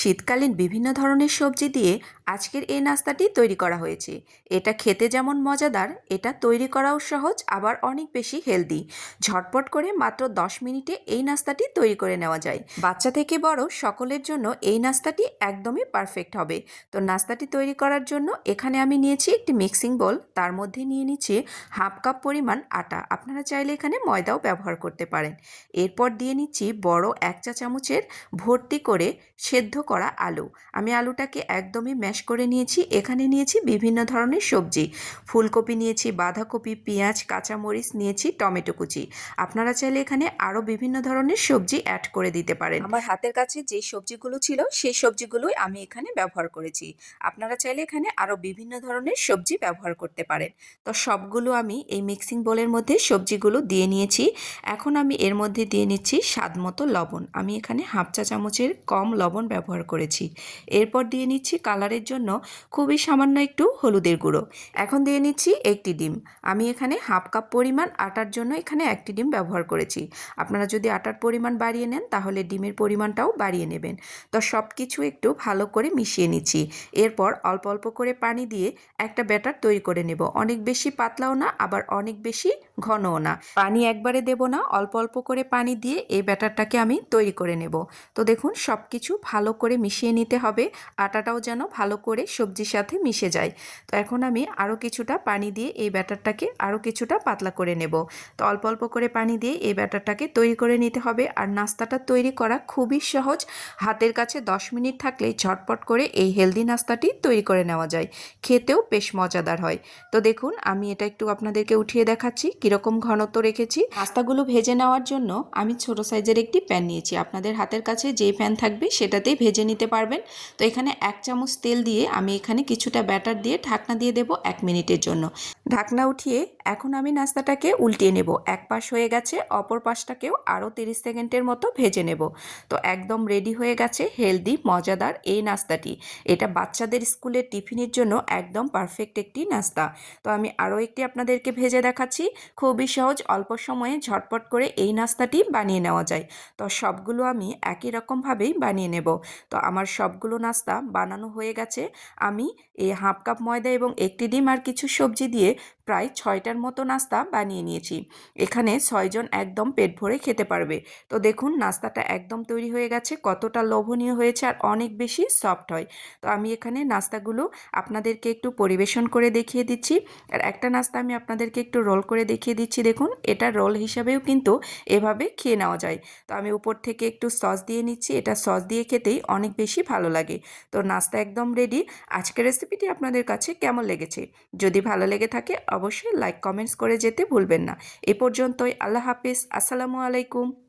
শীতকালীন বিভিন্ন ধরনের সবজি দিয়ে আজকের এই নাস্তাটি তৈরি করা হয়েছে। এটা খেতে যেমন মজাদার, এটা তৈরি করাও সহজ, আবার অনেক বেশি হেলদি। ঝটপট করে মাত্র 10 মিনিটে এই নাস্তাটি তৈরি করে নেওয়া যায়। বাচ্চা থেকে বড় সকলের জন্য এই নাস্তাটি একদমই পারফেক্ট হবে। তো নাস্তাটি তৈরি করার জন্য এখানে আমি নিয়েছি একটি মিক্সিং বোল, তার মধ্যে নিয়ে নিচ্ছি হাফ কাপ পরিমাণ আটা। আপনারা চাইলে এখানে ময়দাও ব্যবহার করতে পারেন। এরপর দিয়ে নিচ্ছি বড় 1 চা চামচের ভর্তি করে সেদ্ধ করা আলু। আমি আলুটাকে একদমই ম্যাশ করে নিয়েছি। এখানে নিয়েছি বিভিন্ন ধরনের সবজি, ফুলকপি নিয়েছি, বাঁধাকপি, পেঁয়াজ, কাঁচামরিচ নিয়েছি, টমেটো কুচি। আপনারা চাইলে এখানে আরও বিভিন্ন ধরনের সবজি অ্যাড করে দিতে পারেন। আমার হাতের কাছে যে সবজিগুলো ছিল সেই সবজিগুলোই আমি এখানে ব্যবহার করেছি। আপনারা চাইলে এখানে আরও বিভিন্ন ধরনের সবজি ব্যবহার করতে পারেন। তো সবগুলো আমি এই মিক্সিং বোলের মধ্যে সবজিগুলো দিয়ে নিয়েছি। এখন আমি এর মধ্যে দিয়ে নিচ্ছি স্বাদ মতো লবণ। আমি এখানে হাফ চা চামচের কম লবণ ব্যবহার করেছি। এরপর দিয়ে নিচ্ছি কালারের জন্য খুবই সামান্য একটু হলুদের গুঁড়ো। এখন দিয়ে নিচ্ছি একটি ডিম। আমি এখানে হাফ কাপ পরিমাণ আটার জন্য এখানে একটি ডিম ব্যবহার করেছি। আপনারা যদি আটার পরিমাণ বাড়িয়ে নেন তাহলে ডিমের পরিমাণটাও বাড়িয়ে নেবেন। তো সব কিছু একটু ভালো করে মিশিয়ে নিচ্ছি। এরপর অল্প অল্প করে পানি দিয়ে একটা ব্যাটার তৈরি করে নেব। অনেক বেশি পাতলাও না, আবার অনেক বেশি ঘনও না। পানি একবারে দেব না, অল্প অল্প করে পানি দিয়ে এই ব্যাটারটাকে আমি তৈরি করে নেব। তো দেখুন সব কিছু ভালো করে মিশিয়ে নিতে হবে, আটাটাও যেন ভালো করে সবজির সাথে মিশে যায়। তো এখন আমি আরও কিছুটা পানি দিয়ে এই ব্যাটারটাকে আরও কিছুটা পাতলা করে নেব। তো অল্প অল্প করে পানি দিয়ে এই ব্যাটারটাকে তৈরি করে নিতে হবে। আর নাস্তাটা তৈরি করা খুবই সহজ। হাতের কাছে 10 মিনিট থাকলেই ঝটপট করে এই হেলদি নাস্তাটি তৈরি করে নেওয়া যায়। খেতেও বেশ মজাদার হয়। তো দেখুন আমি এটা একটু আপনাদেরকে উঠিয়ে দেখাচ্ছি কীরকম ঘনত্ব রেখেছি। নাস্তাগুলো ভেজে নেওয়ার জন্য আমি ছোট সাইজের একটি প্যান নিয়েছি। আপনাদের হাতের কাছে যেই প্যান থাকবে সেটাতেই ভেজে নিতে পারবেন। তো এখানে 1 চামচ তেল দিয়ে আমি এখানে কিছুটা ব্যাটার দিয়ে ঢাকনা দিয়ে দেব 1 মিনিটের জন্য। ঢাকনা উঠিয়ে এখন আমি নাস্তাটাকে উল্টিয়ে নেব। এক পাশ হয়ে গেছে, অপর পাশটাকেও আরও 30 সেকেন্ডের মতো ভেজে নেব। তো একদম রেডি হয়ে গেছে হেলদি মজাদার এই নাস্তাটি। এটা বাচ্চাদের স্কুলের টিফিনের জন্য একদম পারফেক্ট একটি নাস্তা। তো আমি আরও একটি আপনাদেরকে ভেজে দেখাচ্ছি। খুবই সহজ, অল্প সময়ে ঝটপট করে এই নাস্তাটি বানিয়ে নেওয়া যায়। তো সবগুলো আমি একই রকমভাবেই বানিয়ে নেব। তো আমার সবগুলো নাস্তা বানানো হয়ে গেছে। আমি এই হাফ কাপ ময়দা এবং একটি ডিম আর কিছু সবজি দিয়ে প্রায় 6টার মতো নাস্তা বানিয়ে নিয়েছি। এখানে 6 জন একদম পেট ভরে খেতে পারবে। তো দেখুন নাস্তাটা একদম তৈরি হয়ে গেছে, কতটা লোভনীয় হয়েছে আর অনেক বেশি সফট হয়। তো আমি এখানে নাস্তাগুলো আপনাদেরকে একটু পরিবেশন করে দেখিয়ে দিচ্ছি। আর একটা নাস্তা আমি আপনাদেরকে একটু রোল করে দেখিয়ে দিচ্ছি। দেখুন এটা রোল হিসাবেও কিন্তু এভাবে খেয়ে নেওয়া যায়। তো আমি উপর থেকে একটু সস দিয়ে নিচ্ছি। এটা সস দিয়ে খেতেই অনেক বেশি ভালো লাগে। তো নাস্তা একদম রেডি। আজকের রেসিপিটি আপনাদের কাছে কেমন লেগেছে? যদি ভালো লেগে থাকে অবশ্যই লাইক কমেন্টস করে যেতে ভুলবেন না। এ পর্যন্তই। আল্লাহ হাফেজ। আসসালামু আলাইকুম।